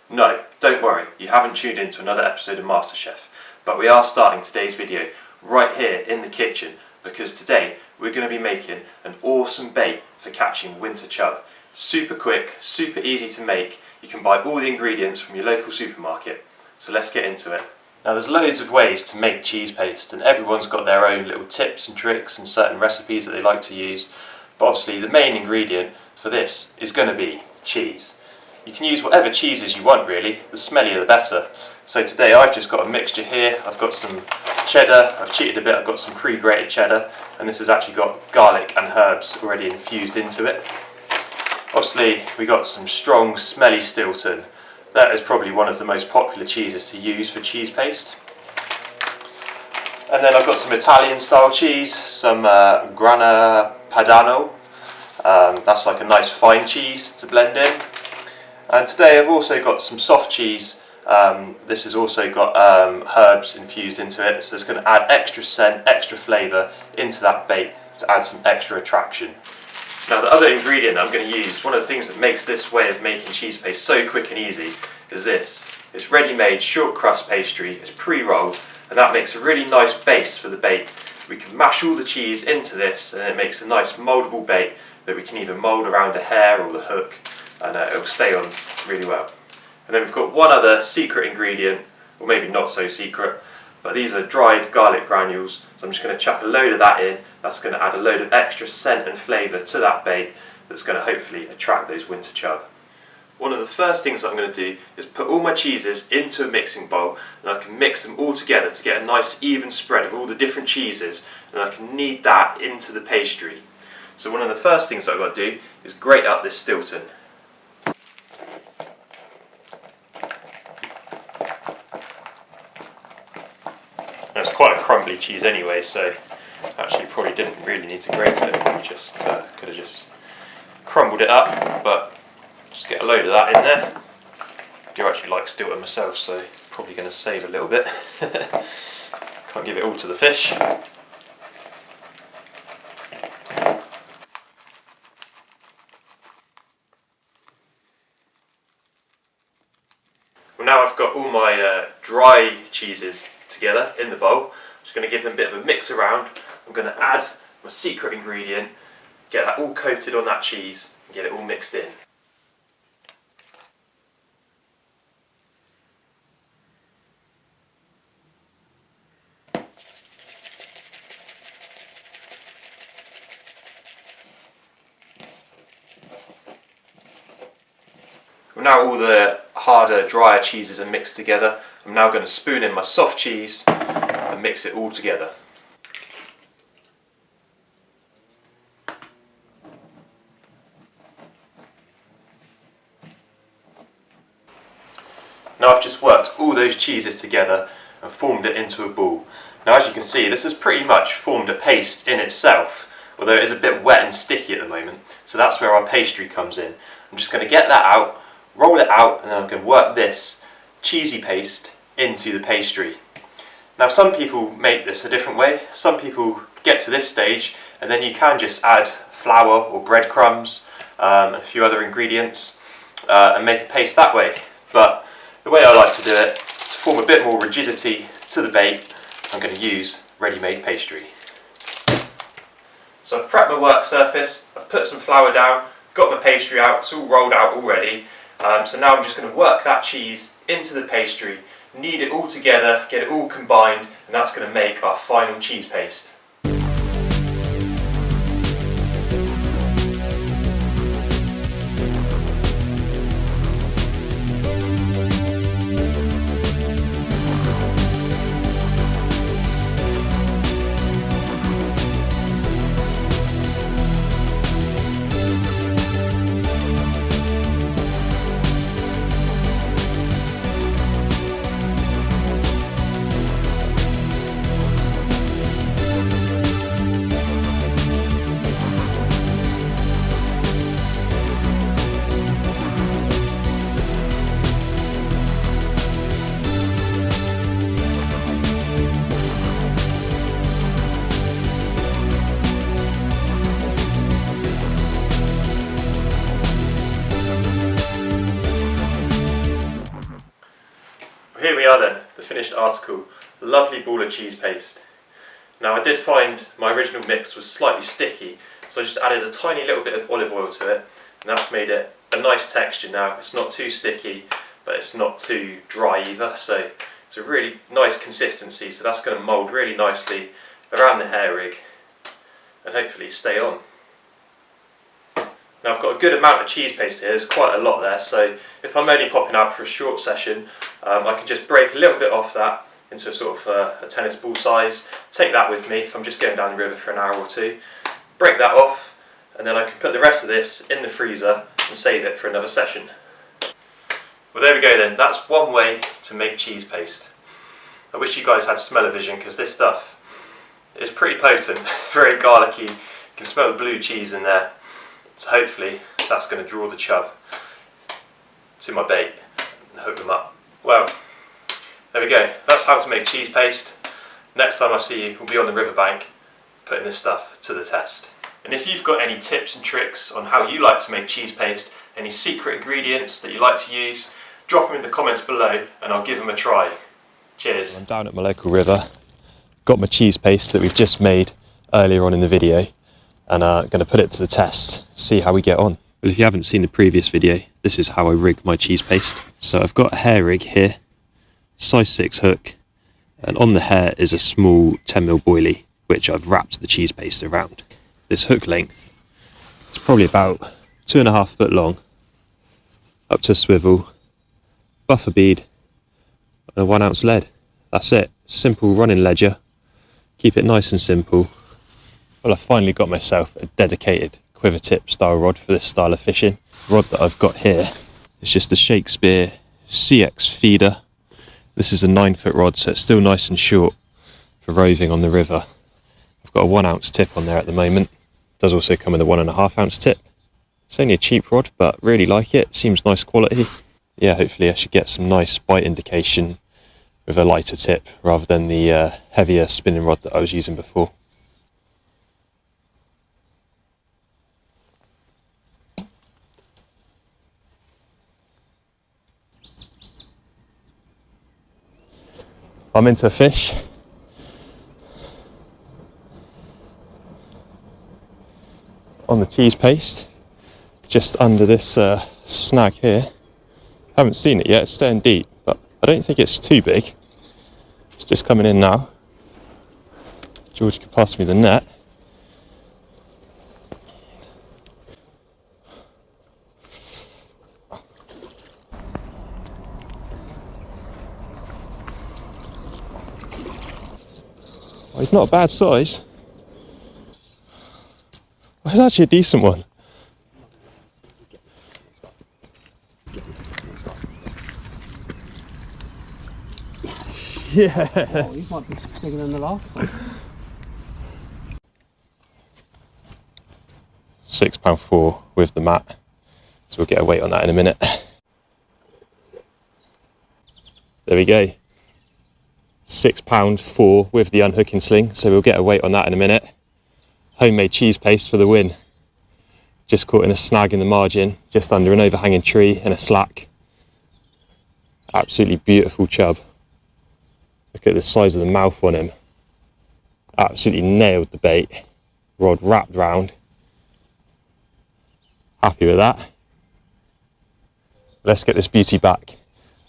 No, don't worry, you haven't tuned into another episode of MasterChef, but we are starting today's video right here in the kitchen because today we're going to be making an awesome bait for catching winter chub. Super quick, super easy to make. You can buy all the ingredients from your local supermarket, so let's get into it. Now there's loads of ways to make cheese paste and everyone's got their own little tips and tricks and certain recipes that they like to use, but obviously the main ingredient for this is going to be cheese. You can use whatever cheeses you want really, the smellier the better. So today I've just got a mixture here. I've got some cheddar, I've cheated a bit, I've got some pre-grated cheddar, and this has actually got garlic and herbs already infused into it. Obviously we got some strong smelly Stilton. That is probably one of the most popular cheeses to use for cheese paste. And then I've got some Italian style cheese, some Grana Padano. That's like a nice fine cheese to blend in. And today I've also got some soft cheese. This has also got herbs infused into it, so it's going to add extra scent, extra flavour into that bait to add some extra attraction. Now the other ingredient that I'm going to use, one of the things that makes this way of making cheese paste so quick and easy, is this. It's ready-made short crust pastry, it's pre-rolled, and that makes a really nice base for the bait. We can mash all the cheese into this and it makes a nice mouldable bait that we can either mould around a hair or the hook, and it will stay on really well. And then we've got one other secret ingredient, or maybe not so secret, but these are dried garlic granules. So I'm just going to chuck a load of that in. That's going to add a load of extra scent and flavour to that bait that's going to hopefully attract those winter chub. One of the first things that I'm going to do is put all my cheeses into a mixing bowl, and I can mix them all together to get a nice even spread of all the different cheeses, and I can knead that into the pastry. So one of the first things that I've got to do is grate up this Stilton. Now it's quite a crumbly cheese anyway, so actually probably didn't really need to grate it. Just could have just crumbled it up, but just get a load of that in there. I do actually like Stilton myself, so probably going to save a little bit. Can't give it all to the fish. Well, now I've got all my dry cheeses together in the bowl. I'm just going to give them a bit of a mix around. I'm going to add my secret ingredient, get that all coated on that cheese and get it all mixed in. Well, now all the harder, drier cheeses are mixed together, I'm now going to spoon in my soft cheese and mix it all together. Now I've just worked all those cheeses together and formed it into a ball. Now as you can see, this has pretty much formed a paste in itself, although it is a bit wet and sticky at the moment, so that's where our pastry comes in. I'm just going to get that out, roll it out, and then I'm going to work this cheesy paste into the pastry. Now some people make this a different way. Some people get to this stage and then you can just add flour or breadcrumbs and a few other ingredients and make a paste that way. But the way I like to do it, to form a bit more rigidity to the bait, I'm going to use ready-made pastry. So I've prepped my work surface, I've put some flour down, got my pastry out, it's all rolled out already. So now I'm just going to work that cheese into the pastry, knead it all together, get it all combined, and that's going to make our final cheese paste. here we are then, the finished article. Lovely ball of cheese paste. Now I did find my original mix was slightly sticky, so I just added a tiny little bit of olive oil to it, and that's made it a nice texture now. It's not too sticky, but it's not too dry either, so it's a really nice consistency, so that's going to mould really nicely around the hair rig and hopefully stay on. Now I've got a good amount of cheese paste here, there's quite a lot there, so if I'm only popping out for a short session, I can just break a little bit off that into a sort of a tennis ball size, take that with me if I'm just going down the river for an hour or two, break that off, and then I can put the rest of this in the freezer and save it for another session. Well, there we go then, that's one way to make cheese paste. I wish you guys had smell-o-vision because this stuff is pretty potent, very garlicky, you can smell the blue cheese in there. So hopefully that's going to draw the chub to my bait and hook them up. Well, there we go. That's how to make cheese paste. Next time I see you, we'll be on the riverbank putting this stuff to the test. And if you've got any tips and tricks on how you like to make cheese paste, any secret ingredients that you like to use, drop them in the comments below and I'll give them a try. Cheers. I'm down at my local river, got my cheese paste that we've just made earlier on in the video, and I'm going to put it to the test, see how we get on. Well, if you haven't seen the previous video, this is how I rig my cheese paste. So I've got a hair rig here, size 6 hook, and on the hair is a small 10mm boilie, which I've wrapped the cheese paste around. This hook length is probably about 2.5 foot long, up to a swivel, buffer bead, and a 1 ounce lead. That's it, simple running ledger, keep it nice and simple. Well, I've finally got myself a dedicated quiver tip style rod for this style of fishing. The rod that I've got here is just a Shakespeare CX feeder. This is a 9-foot rod, so it's still nice and short for roving on the river. I've got a 1 ounce tip on there at the moment. It does also come with a 1.5 ounce tip. It's only a cheap rod, but really like it. Seems nice quality. Yeah, hopefully I should get some nice bite indication with a lighter tip rather than the heavier spinning rod that I was using before. I'm into a fish. On the cheese paste, just under this snag here. Haven't seen it yet, it's staying deep, but I don't think it's too big. It's just coming in now. George could pass me the net. Oh, he's not a bad size. Well, it's actually a decent one. Yeah. Oh, these might be bigger than the last one. £6.4 with the mat. So we'll get a weight on that in a minute. There we go. £6.4 with the unhooking sling, so we'll get a weight on that in a minute. Homemade cheese paste for the win. Just caught in a snag in the margin, just under an overhanging tree and a slack. Absolutely beautiful chub. Look at the size of the mouth on him. Absolutely nailed the bait. Rod wrapped round. Happy with that. Let's get this beauty back.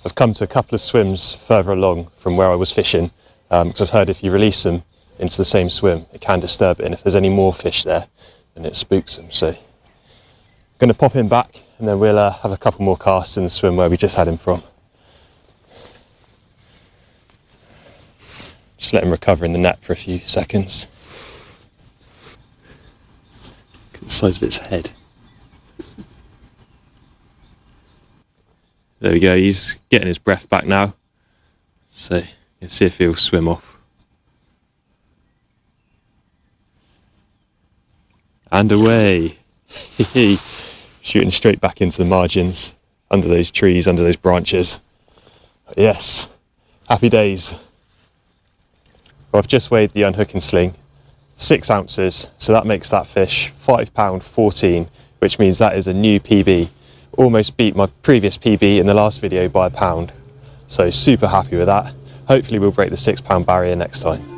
I've come to a couple of swims further along from where I was fishing, because I've heard if you release them into the same swim, it can disturb it, and if there's any more fish there, then it spooks them. So I'm going to pop him back, and then we'll have a couple more casts in the swim where we just had him from. Just let him recover in the net for a few seconds. Look at the size of its head. There we go, he's getting his breath back now. So, let's see if he'll swim off. And away! Shooting straight back into the margins, under those trees, under those branches. Yes, happy days. Well, I've just weighed the unhooking sling, 6 ounces, so that makes that fish £5.14, which means that is a new PB. Almost beat my previous PB in the last video by £1. So super happy with that. Hopefully we'll break the £6 barrier next time.